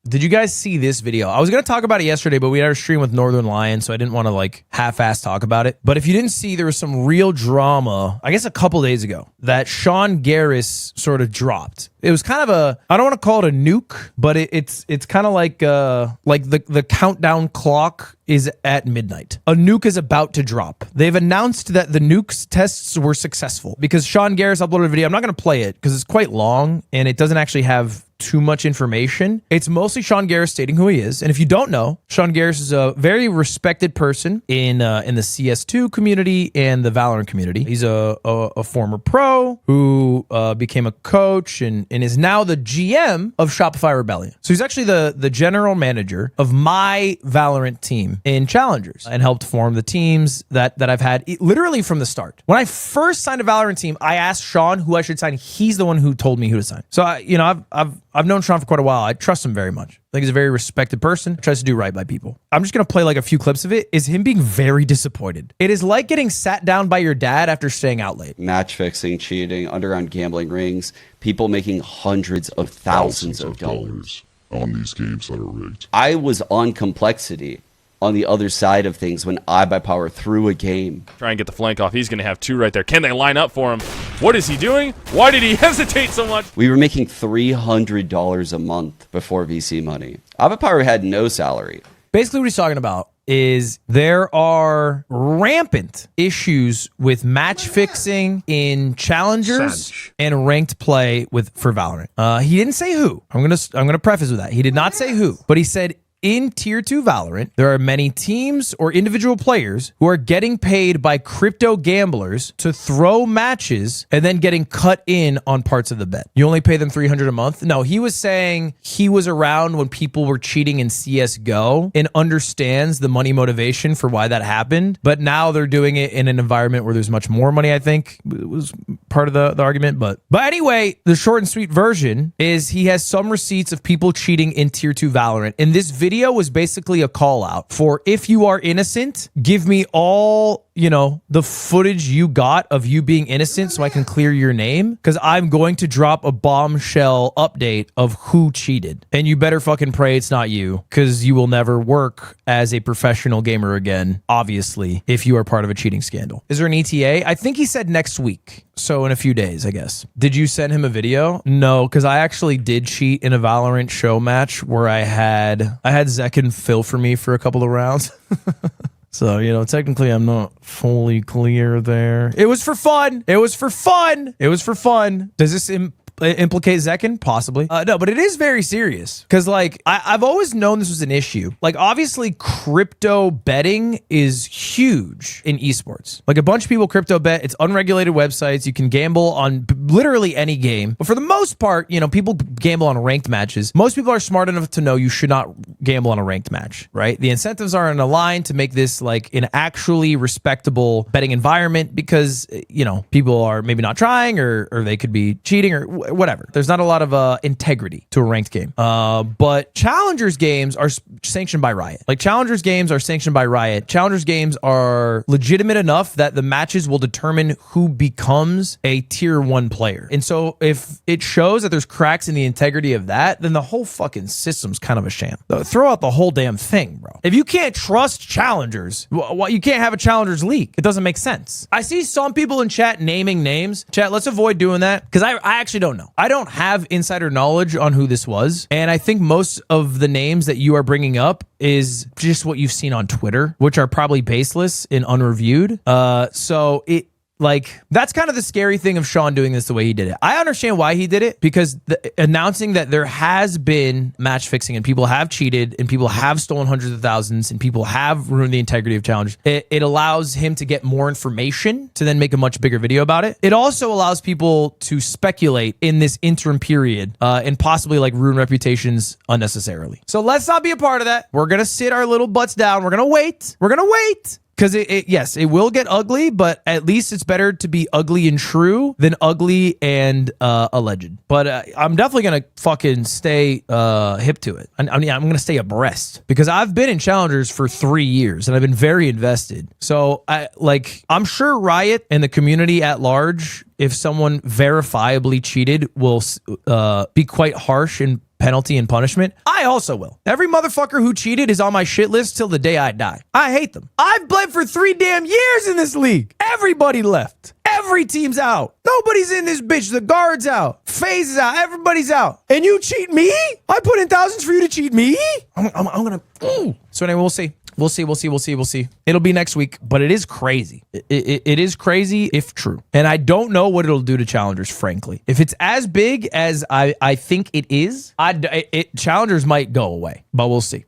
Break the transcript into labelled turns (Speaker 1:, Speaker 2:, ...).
Speaker 1: Did you guys see this video? I was going to talk about it yesterday, but we had our stream with Northern Lion, so I didn't want to like half-ass talk about it. But if you didn't see, there was some real drama, I guess a couple days ago, that Sean Garris sort of dropped. It was kind of a, I don't want to call it a nuke, but it's kind of like the countdown clock is at midnight. A nuke is about to drop. They've announced that the nuke's tests were successful because Sean Garris uploaded a video. I'm not going to play it because it's quite long and it doesn't actually have too much information. It's mostly Sean Garris stating who he is. And if you don't know, Sean Garris is a very respected person in the CS2 community and the Valorant community. He's a former pro who became a coach and is now the GM of Shopify Rebellion. So he's actually the general manager of my Valorant team in Challengers and helped form the teams that I've had literally from the start. When I first signed a Valorant team, I asked Sean who I should sign. He's the one who told me who to sign. So I've known Sean for quite a while. I trust him very much. I think he's a very respected person. Tries to do right by people. I'm just going to play like a few clips of it. Is him being very disappointed. It is like getting sat down by your dad after staying out late.
Speaker 2: Match fixing, cheating, underground gambling rings, people making hundreds of thousands of dollars
Speaker 3: on these games that are rigged.
Speaker 2: I was on Complexity on the other side of things when I by power threw a game.
Speaker 4: Try and get the flank off. He's going to have two right there. Can they line up for him? What is he doing? Why did he hesitate so much?
Speaker 2: We were making $300 a month before VC money. I by power had no salary.
Speaker 1: Basically what he's talking about is there are rampant issues with match fixing in challengers and ranked play for Valorant. He didn't say who. I'm gonna preface with that. He did not say who, but he said in Tier 2 Valorant, there are many teams or individual players who are getting paid by crypto gamblers to throw matches and then getting cut in on parts of the bet. You only pay them $300 a month? No, he was saying he was around when people were cheating in CSGO and understands the money motivation for why that happened. But now they're doing it in an environment where there's much more money, I think, it was part of the argument. But anyway, the short and sweet version is he has some receipts of people cheating in Tier 2 Valorant. In this video was basically a call out for, if you are innocent, give me all, the footage you got of you being innocent so I can clear your name, because I'm going to drop a bombshell update of who cheated. And you better fucking pray it's not you, because you will never work as a professional gamer again, obviously, if you are part of a cheating scandal. Is there an ETA? I think he said next week. So in a few days, I guess. Did you send him a video? No, because I actually did cheat in a Valorant show match where I had Zekin fill for me for a couple of rounds. So, technically I'm not fully clear there. It was for fun. It was for fun. It was for fun. Does this implicate Zekin? Possibly. No, but it is very serious because I've always known this was an issue. Obviously crypto betting is huge in esports. A bunch of people crypto bet. It's unregulated websites. You can gamble on literally any game. But for the most part, people gamble on ranked matches. Most people are smart enough to know you should not gamble on a ranked match, right? The incentives are in a line to make this an actually respectable betting environment because, people are maybe not trying or they could be cheating or whatever. There's not a lot of integrity to a ranked game. But Challengers games are sanctioned by Riot. Challengers games are sanctioned by Riot. Challengers games are legitimate enough that the matches will determine who becomes a tier 1 player. And so if it shows that there's cracks in the integrity of that, then the whole fucking system's kind of a sham. Throw out the whole damn thing, bro. If you can't trust Challengers, you can't have a Challengers league. It doesn't make sense. I see some people in chat naming names. Chat, let's avoid doing that because I actually don't know. I don't have insider knowledge on who this was. And I think most of the names that you are bringing up is just what you've seen on Twitter, which are probably baseless and unreviewed. That's kind of the scary thing of Sean doing this the way he did it. I understand why he did it because announcing that there has been match fixing and people have cheated and people have stolen hundreds of thousands and people have ruined the integrity of challenges. It allows him to get more information to then make a much bigger video about it. It also allows people to speculate in this interim period and possibly ruin reputations unnecessarily. So let's not be a part of that. We're going to sit our little butts down. We're going to wait. We're going to wait. Because yes, it will get ugly, but at least it's better to be ugly and true than ugly and alleged. But I'm definitely going to fucking stay hip to it. I'm going to stay abreast because I've been in Challengers for 3 years and I've been very invested. So I'm sure Riot and the community at large, if someone verifiably cheated, will be quite harsh and penalty and punishment, I also will. Every motherfucker who cheated is on my shit list till the day I die. I hate them. I've bled for 3 damn years in this league. Everybody left. Every team's out. Nobody's in this bitch. The guard's out. FaZe is out. Everybody's out. And you cheat me? I put in thousands for you to cheat me? I'm gonna... So anyway, we'll see. We'll see. It'll be next week, but it is crazy. It is crazy if true. And I don't know what it'll do to challengers, frankly. If it's as big as I think it is, challengers might go away, but we'll see.